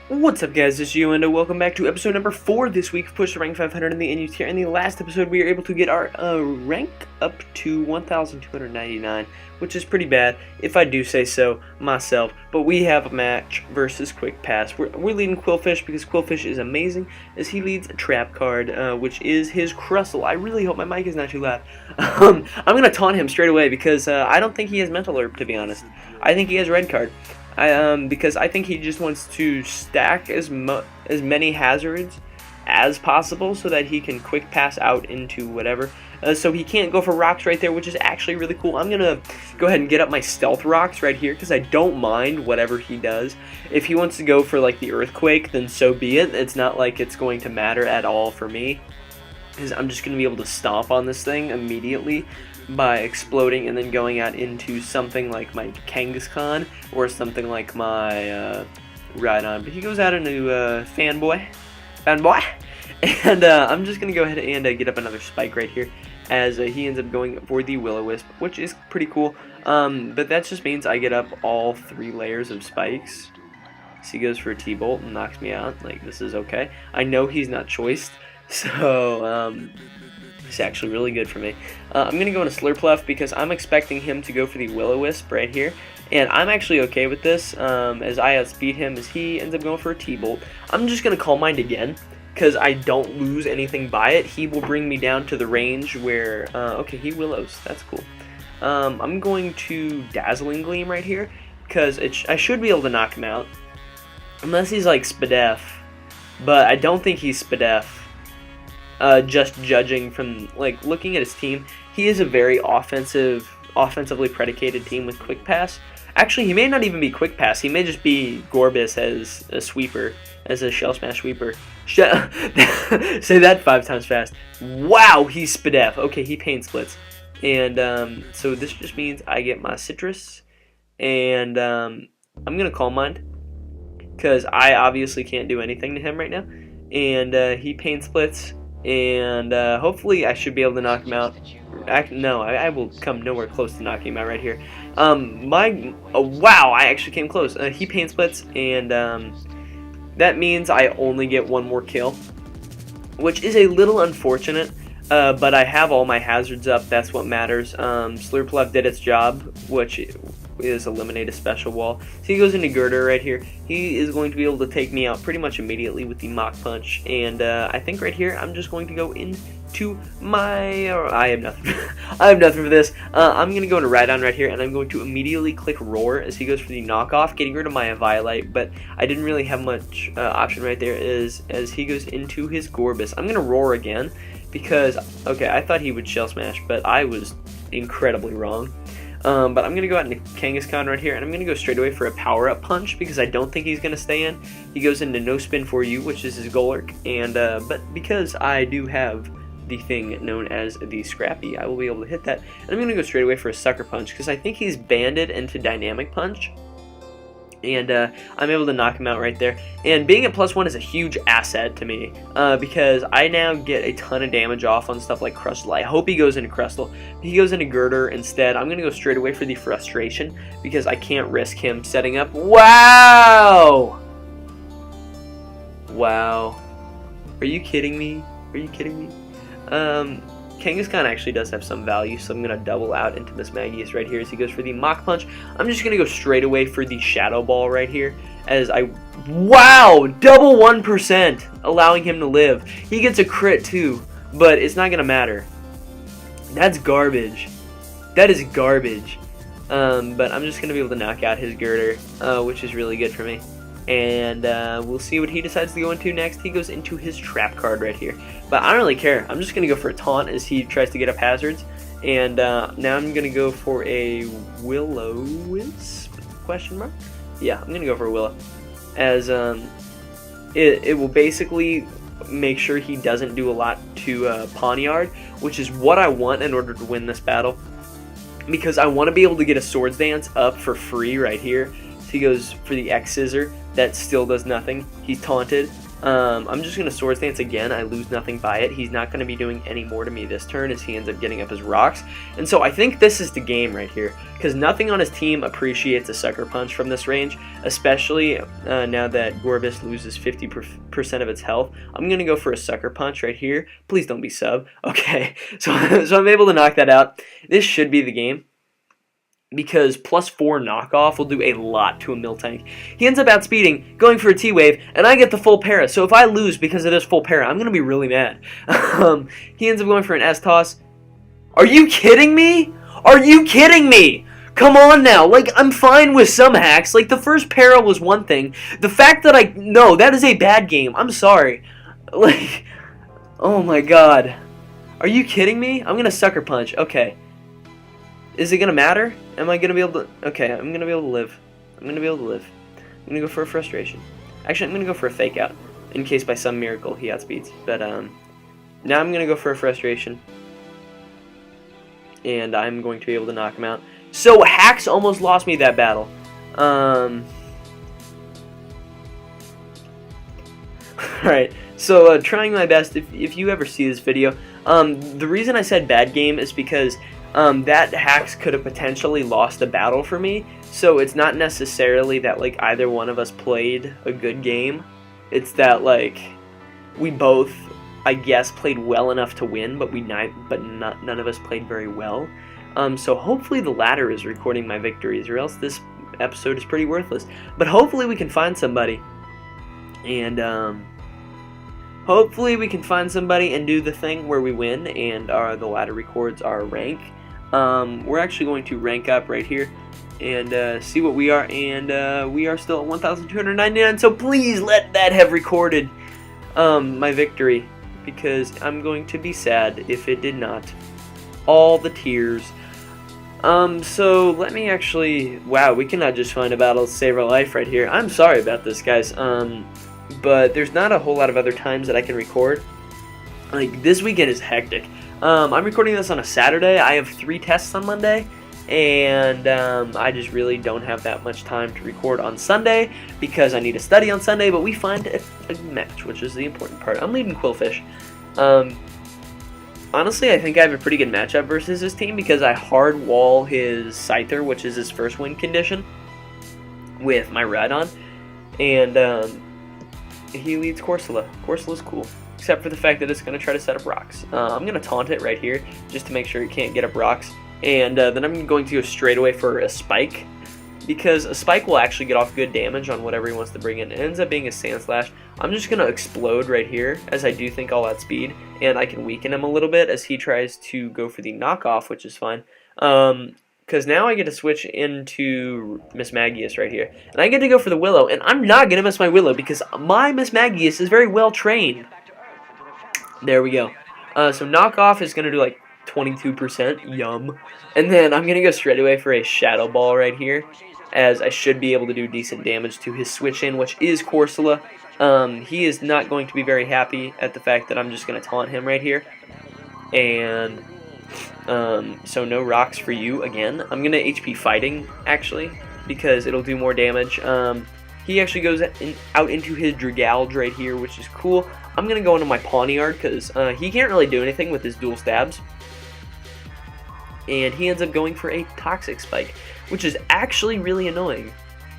What's up, guys? This is you, and welcome back to episode number 4 this week. Push to rank 500 in the NU tier. In the last episode, we were able to get our rank up to 1,299, which is pretty bad, if I do say so myself. But we have a match versus Quick Pass. We're leading Quillfish because Quillfish is amazing, as he leads a trap card, which is his Crustle. I really hope my mic is not too loud. I'm going to taunt him straight away because I don't think he has Mental Herb, to be honest. I think he has Red Card. Because I think he just wants to stack as many hazards as possible so that he can quick pass out into whatever. So he can't go for rocks right there, which is actually really cool. I'm gonna go ahead and get up my stealth rocks right here because I don't mind whatever he does. If he wants to go for like the earthquake, then so be it. It's not like it's going to matter at all for me, because I'm just gonna be able to stomp on this thing immediately by exploding and then going out into something like my Kangaskhan or something like my Rhydon. But he goes out into Fanboy, and I'm just going to go ahead and get up another spike right here as he ends up going for the Will-O-Wisp, which is pretty cool. But that just means I get up all 3 layers of spikes. So he goes for a T-Bolt and knocks me out. Like, this is okay. I know he's not choiced, so it's actually really good for me. I'm going to go into Slurpluff because I'm expecting him to go for the Will-O-Wisp right here. And I'm actually okay with this, as I outspeed him as he ends up going for a T-Bolt. I'm just going to Calm Mind again, because I don't lose anything by it. He will bring me down to the range where, okay, he Willows. That's cool. I'm going to Dazzling Gleam right here, because I should be able to knock him out. Unless he's like Spadef. But I don't think he's Spadef. Just judging from like looking at his team, he is a very offensively predicated team with Quick Pass. Actually, he may not even be Quick Pass. He may just be Gorbis as a sweeper, as a Shell Smash sweeper. Say that 5 times fast. Wow, he's Spadef. Okay, he Pain Splits, and so this just means I get my Citrus, and I'm gonna Calm Mind because I obviously can't do anything to him right now, and he Pain Splits. And hopefully I should be able to knock him out. No, I will come nowhere close to knocking him out right here. Wow, I actually came close. He Pain Splits, and that means I only get 1 more kill, which is a little unfortunate. But I have all my hazards up. That's what matters. Slurpluff did its job, which is eliminate a special wall. So he goes into Girder right here. He is going to be able to take me out pretty much immediately with the Mach Punch. And I think right here I'm just going to go into my... I have nothing. I have nothing for this. I'm going to go into Rhydon right here, and I'm going to immediately click Roar as he goes for the knockoff, getting rid of my Violite. But I didn't really have much option right there as he goes into his Gorbis. I'm going to Roar again because, okay, I thought he would Shell Smash, but I was incredibly wrong. But I'm going to go out into Kangaskhan right here, and I'm going to go straight away for a power-up punch because I don't think he's going to stay in. He goes into No Spin for You, which is his Golurk, and but because I do have the thing known as the Scrappy, I will be able to hit that. And I'm going to go straight away for a Sucker Punch because I think he's banded into Dynamic Punch. And I'm able to knock him out right there. And being at +1 is a huge asset to me because I now get a ton of damage off on stuff like Crustle. I hope he goes into Crustle. He goes into Girder instead. I'm going to go straight away for the Frustration because I can't risk him setting up. Wow! Wow. Are you kidding me? Are you kidding me? Kangaskhan actually does have some value, so I'm going to double out into Miss Magius right here as he goes for the Mach Punch. I'm just going to go straight away for the Shadow Ball right here as I... Wow! Double 1%, allowing him to live. He gets a crit too, but it's not going to matter. That's garbage. That is garbage. But I'm just going to be able to knock out his Girder, which is really good for me. And we'll see what he decides to go into next. He goes into his Trap card right here. But I don't really care. I'm just going to go for a Taunt as he tries to get up hazards. And now I'm going to go for a Will-O-Wisp? Question mark? Yeah, I'm going to go for a Willow. As it will basically make sure he doesn't do a lot to Pawniard, which is what I want in order to win this battle. Because I want to be able to get a Swords Dance up for free right here. So he goes for the X Scissor. That still does nothing. He's taunted. I'm just going to Swords Dance again. I lose nothing by it. He's not going to be doing any more to me this turn as he ends up getting up his rocks. And so I think this is the game right here, because nothing on his team appreciates a Sucker Punch from this range, especially now that Gorbis loses 50% of its health. I'm going to go for a Sucker Punch right here. Please don't be sub. Okay, so I'm able to knock that out. This should be the game, because +4 knockoff will do a lot to a Miltank. He ends up outspeeding, going for a T-Wave, and I get the full para. So if I lose because of this full para, I'm going to be really mad. He ends up going for an S-Toss. Are you kidding me? Are you kidding me? Come on now. Like, I'm fine with some hacks. Like, the first para was one thing. The fact that no, that is a bad game. I'm sorry. Like, oh my god. Are you kidding me? I'm going to Sucker Punch. Okay. Is it going to matter? Am I going to be able to... Okay, I'm going to be able to live. I'm going to be able to live. I'm going to go for a Frustration. Actually, I'm going to go for a Fake Out, in case by some miracle he outspeeds. But, now I'm going to go for a Frustration. And I'm going to be able to knock him out. So, hacks almost lost me that battle. Alright, so, trying my best. If you ever see this video, the reason I said bad game is because... that hacks could have potentially lost a battle for me, so it's not necessarily that, like, either one of us played a good game. It's that, like, we both, I guess, played well enough to win, but none of us played very well. So hopefully the latter is recording my victories, or else this episode is pretty worthless. But hopefully we can find somebody, and, hopefully we can find somebody and do the thing where we win, and the ladder records our rank. We're actually going to rank up right here and see what we are, and we are still at 1,299, so please let that have recorded my victory, because I'm going to be sad if it did not. All the tears. So let me actually... Wow, we cannot just find a battle to save our life right here. I'm sorry about this, guys, but there's not a whole lot of other times that I can record. Like, this weekend is hectic. I'm recording this on a Saturday. I have 3 tests on Monday, and I just really don't have that much time to record on Sunday because I need to study on Sunday, but we find a match, which is the important part. I'm leading Quillfish. Honestly, I think I have a pretty good matchup versus his team because I hard wall his Scyther, which is his first win condition, with my Rhydon, and he leads Corsola. Corsola's cool. Except for the fact that it's going to try to set up rocks. I'm going to taunt it right here, just to make sure it can't get up rocks. And then I'm going to go straight away for a Spike, because a Spike will actually get off good damage on whatever he wants to bring in. It ends up being a Sand Slash. I'm just going to Explode right here, as I do think I'll outspeed, and I can weaken him a little bit as he tries to go for the knockoff, which is fine. Because now I get to switch into Mismagius right here. And I get to go for the Willow, and I'm not going to miss my Willow, because my Mismagius is very well trained. There we go. So knockoff is going to do like 22%. Yum. And then I'm going to go straight away for a Shadow Ball right here, as I should be able to do decent damage to his switch in, which is Corsola. He is not going to be very happy at the fact that I'm just going to taunt him right here. And so no rocks for you again. I'm going to HP Fighting, actually, because it'll do more damage. He actually goes out into his Dragalge right here, which is cool. I'm going to go into my Pawniard because he can't really do anything with his dual stabs. And he ends up going for a Toxic Spike, which is actually really annoying.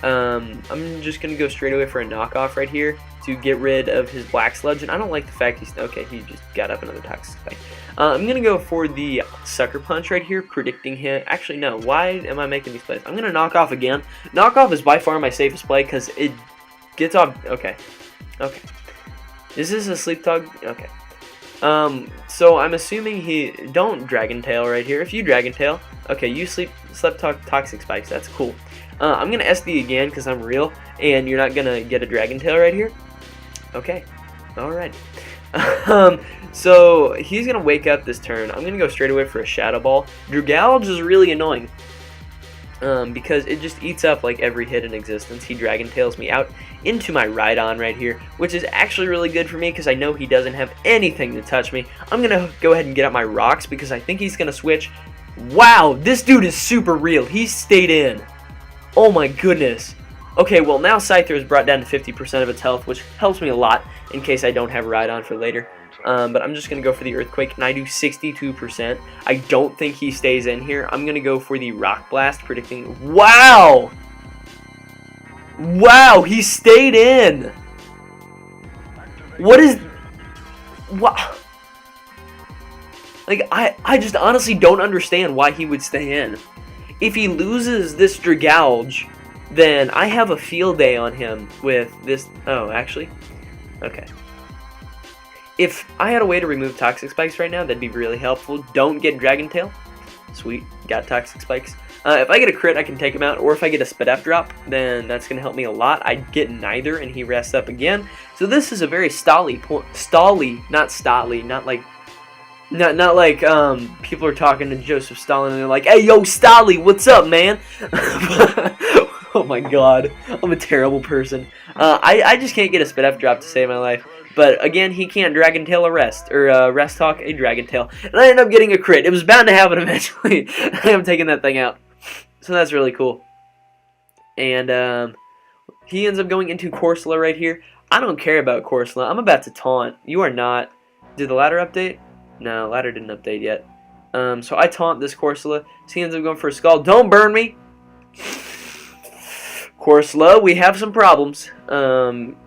I'm just going to go straight away for a knockoff right here to get rid of his Black Sludge. And I don't like the fact he's... Okay, he just got up another Toxic Spike. I'm going to go for the Sucker Punch right here, predicting him... Actually, no. Why am I making these plays? I'm going to knock off again. Knockoff is by far my safest play because it gets off... Okay. Okay. Is this a Sleep Tug? Okay. So I'm assuming he... Don't Dragon Tail right here. If you Dragon Tail... Okay, you Sleep Tug Toxic Spikes. That's cool. I'm going to SD again because I'm real, and you're not going to get a Dragon Tail right here. Okay. Alright. So he's going to wake up this turn. I'm going to go straight away for a Shadow Ball. Dragalge is really annoying. Because it just eats up like every hit in existence. He Dragon Tails me out into my Rhydon right here, which is actually really good for me because I know he doesn't have anything to touch me. I'm going to go ahead and get out my rocks because I think he's going to switch. Wow, this dude is super real. He stayed in. Oh my goodness. Okay, well now Scyther is brought down to 50% of its health, which helps me a lot in case I don't have Ride on for later. But I'm just going to go for the Earthquake, and I do 62%. I don't think he stays in here. I'm going to go for the Rock Blast, predicting... Wow! Wow, he stayed in! What is... Wow. Like, I just honestly don't understand why he would stay in. If he loses this Dragouge, then I have a field day on him with this... Oh, actually? Okay. If I had a way to remove Toxic Spikes right now, that'd be really helpful. Don't get Dragon Tail. Sweet, got Toxic Spikes. If I get a crit, I can take him out, or if I get a Spadef drop, then that's going to help me a lot. I get neither, and he rests up again. So this is a very not like people are talking to Joseph Stalin and they're like, "Hey, yo, Stolly, what's up, man?" Oh my god, I'm a terrible person. I just can't get a Spadef drop to save my life. But again, he can't Dragon Tail a Rest, or Rest Hawk a Dragon Tail. And I end up getting a crit. It was bound to happen eventually. I am taking that thing out. So that's really cool. And he ends up going into Corsola right here. I don't care about Corsola. I'm about to taunt. You are not. Did the ladder update? No, ladder didn't update yet. So I taunt this Corsola. So he ends up going for a Skull. Don't burn me! Corsola, we have some problems.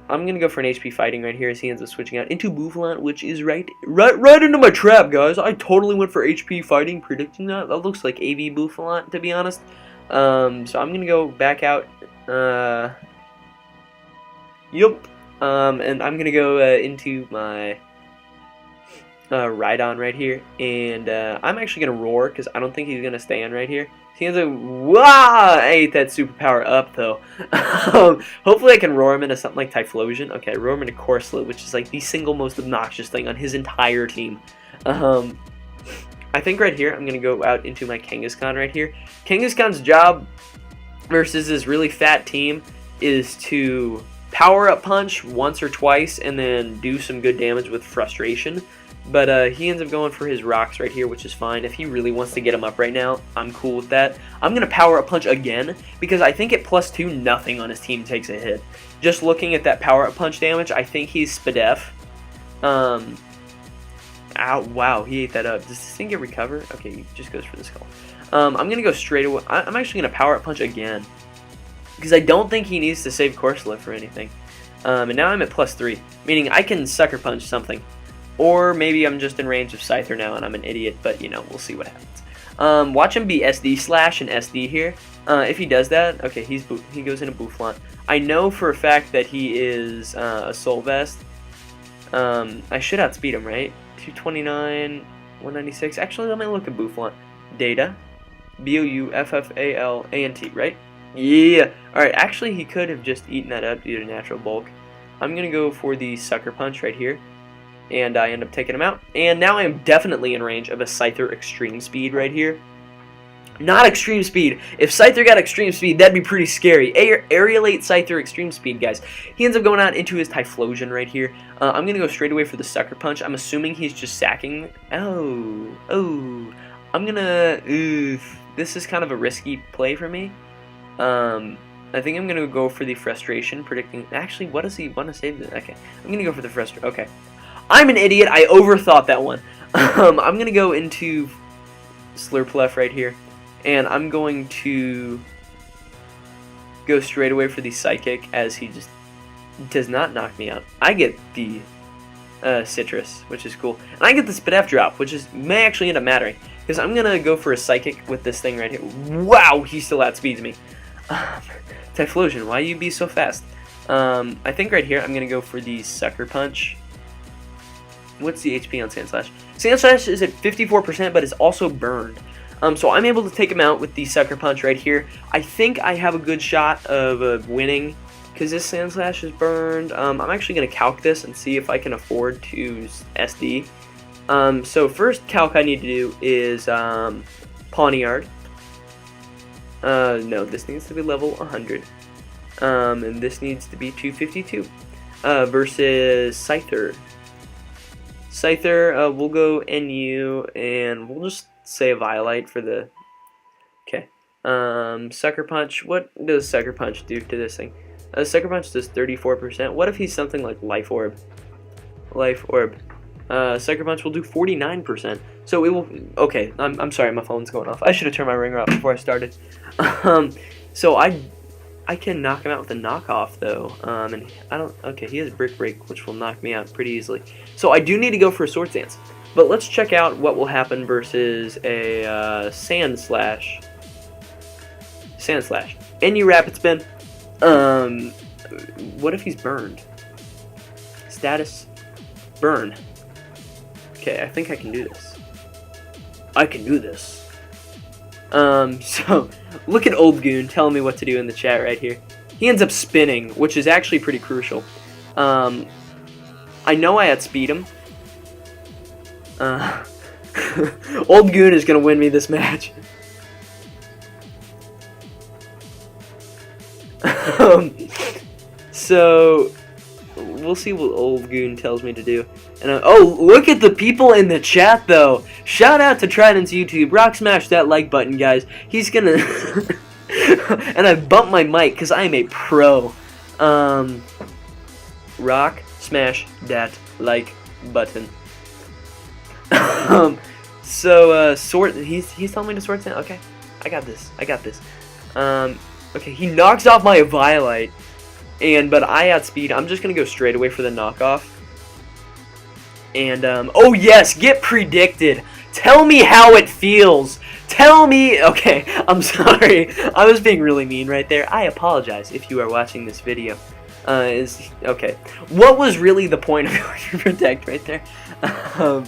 I'm gonna go for an HP fighting right here as he ends up switching out into Bouffalant, which is right into my trap, guys. I totally went for HP fighting, predicting that. That looks like AV Bouffalant, to be honest. So I'm gonna go back out. Yup. And I'm gonna go into my Rhydon right here, and I'm actually gonna roar because I don't think he's gonna stay in right here. He ends up, wow! I ate that superpower up though. Hopefully I can roar him into something like Typhlosion. Okay, roar him into Corsola, which is like the single most obnoxious thing on his entire team. I think right here I'm gonna go out into my Kangaskhan right here. Kangaskhan's job versus this really fat team is to power up punch once or twice and then do some good damage with frustration. But he ends up going for his rocks right here, which is fine. If he really wants to get him up right now, I'm cool with that. I'm going to power up punch again, because I think at +2, nothing on his team takes a hit. Just looking at that power up punch damage, I think he's Spadef. Ow, wow, he ate that up. Does this thing get recover? Okay, he just goes for the Skull. I'm going to go straight away. I'm actually going to power up punch again, because I don't think he needs to save Corsola for anything. And now I'm at +3, meaning I can Sucker Punch something. Or maybe I'm just in range of Scyther now and I'm an idiot, but you know, we'll see what happens. Watch him be SD slash and SD here. If he does that, okay, he goes into Bouffalant. I know for a fact that he is a Soul Vest. I should outspeed him, right? 229, 196. Actually, let me look at Bouffalant. Data. Bouffalt, right? Yeah. Alright, actually he could have just eaten that up due to natural bulk. I'm going to go for the Sucker Punch right here. And I end up taking him out. And now I am definitely in range of a Scyther Extreme Speed right here. Not Extreme Speed. If Scyther got Extreme Speed, that'd be pretty scary. Aerialate Scyther Extreme Speed, guys. He ends up going out into his Typhlosion right here. I'm going to go straight away for the Sucker Punch. I'm assuming he's just sacking. Oh. I'm going to... This is kind of a risky play for me. I think I'm going to go for the Frustration, predicting... Actually, what does he want to save? Okay. I'm going to go for the Frustration. Okay. I'm an idiot. I overthought that one. I'm going to go into Slurplef right here. And I'm going to go straight away for the Psychic as he just does not knock me out. I get the Citrus, which is cool. And I get the Spadef drop, which may actually end up mattering. Because I'm going to go for a Psychic with this thing right here. Wow, he still outspeeds me. Typhlosion, why you be so fast? I think right here I'm going to go for the Sucker Punch. What's the HP on Sandslash? Sandslash is at 54%, but is also burned. So I'm able to take him out with the Sucker Punch right here. I think I have a good shot of winning, because this Sandslash is burned. I'm actually going to calc this and see if I can afford to SD. So first calc I need to do is Pawniard. No, this needs to be level 100. And this needs to be 252. Versus Scyther. Scyther, we'll go NU, and we'll just say a Violite for the... Okay. Sucker Punch. What does Sucker Punch do to this thing? Sucker Punch does 34%. What if he's something like Life Orb? Life Orb. Sucker Punch will do 49%. So it will. Okay, I'm sorry, my phone's going off. I should have turned my ringer off before I started. So I can knock him out with a knockoff though. And I don't. Okay, he has Brick Break, which will knock me out pretty easily. So I do need to go for a Sword Dance. But let's check out what will happen versus a Sand Slash. Sand Slash. Any Rapid Spin. What if he's burned? Status. Burn. Okay, I think I can do this. I can do this. So, look at Old Goon telling me what to do in the chat right here. He ends up spinning, which is actually pretty crucial. I know I outspeed him. Old Goon is going to win me this match. So we'll see what Old Goon tells me to do. And oh, look at the people in the chat though. Shout out to Trident's YouTube. Rock smash that like button, guys. He's gonna and I bumped my mic because I am a pro. Rock smash that like button. Sword. He's telling me to sword stand. Okay, I got this. I got this. Okay, he knocks off my Violite. But I outspeed. I'm just gonna go straight away for the knockoff. And oh yes, get predicted. Tell me how it feels. Tell me. Okay, I'm sorry. I was being really mean right there. I apologize if you are watching this video. Okay. What was really the point of going to protect right there? So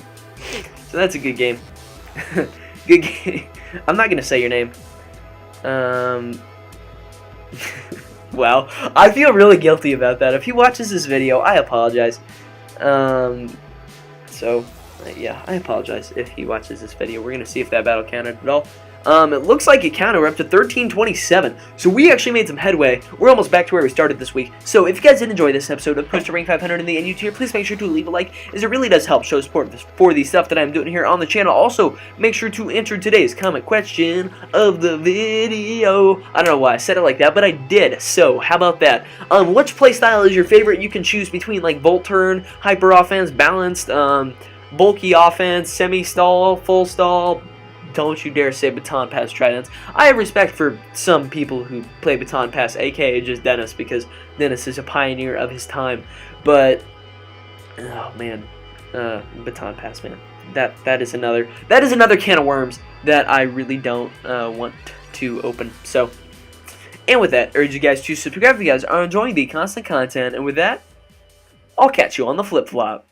that's a good game. Good game. I'm not gonna say your name. Wow, I feel really guilty about that. If he watches this video, I apologize. Yeah, I apologize if he watches this video. We're going to see if that battle counted at all. It looks like it counted. We're up to 1327. So we actually made some headway. We're almost back to where we started this week. So if you guys did enjoy this episode of Push to Rank 500 in the NU tier, please make sure to leave a like, as it really does help show support for the stuff that I'm doing here on the channel. Also, make sure to enter today's comment question of the video. I don't know why I said it like that, but I did. So how about that? Which playstyle is your favorite? You can choose between like Volt Turn, Hyper Offense, Balanced, Bulky Offense, Semi-Stall, Full Stall. Don't you dare say Baton Pass Tridents. I have respect for some people who play Baton Pass, aka just Dennis, because Dennis is a pioneer of his time. But oh man, Baton Pass, man, that is another can of worms that I really don't want to open. So, and with that, I urge you guys to subscribe if you guys are enjoying the constant content. And with that, I'll catch you on the flip flop.